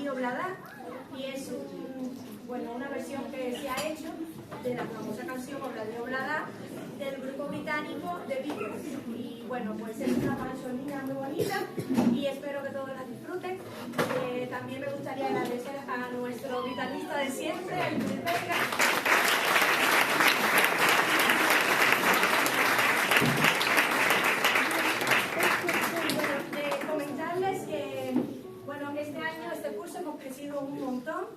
Oblada, y es una versión que se ha hecho de la famosa canción Oblada Oblada del grupo británico The Beatles. Y bueno, pues es una cancionina muy bonita y espero que todos la disfruten. También me gustaría agradecer a nuestro guitarrista de siempre, a Luis Vega. Comentarles que este año, este curso hemos crecido un montón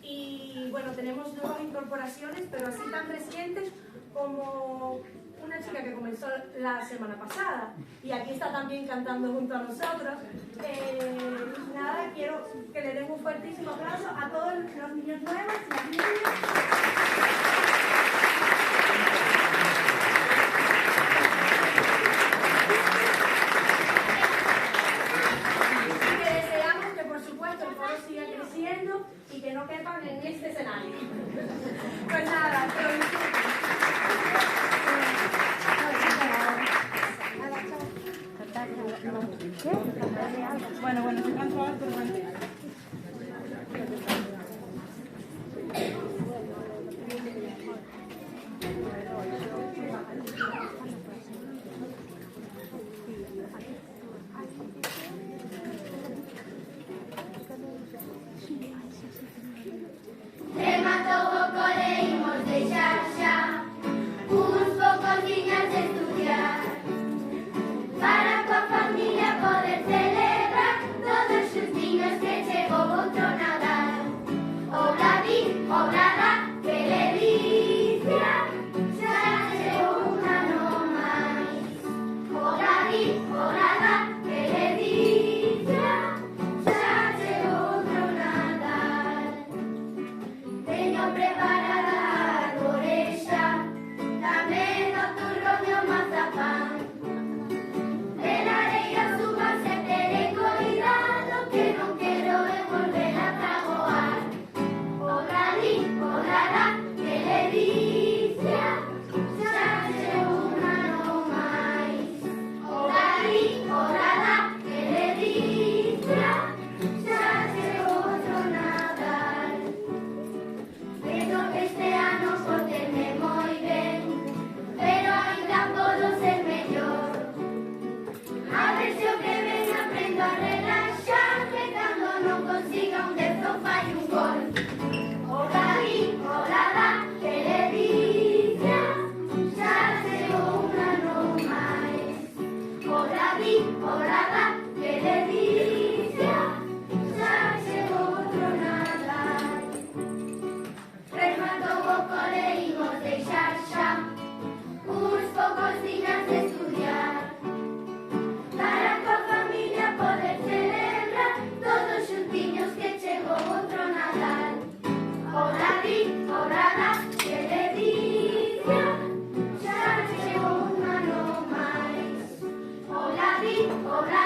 y bueno, tenemos nuevas incorporaciones, pero así tan recientes como una chica que comenzó la semana pasada y aquí está también cantando junto a nosotros. Nada, quiero que le den un fuertísimo aplauso a todos los niños nuevos y las niñas. Y que no quepan en este escenario. Pues nada, bueno, se cansa algo, pero bueno. Hola.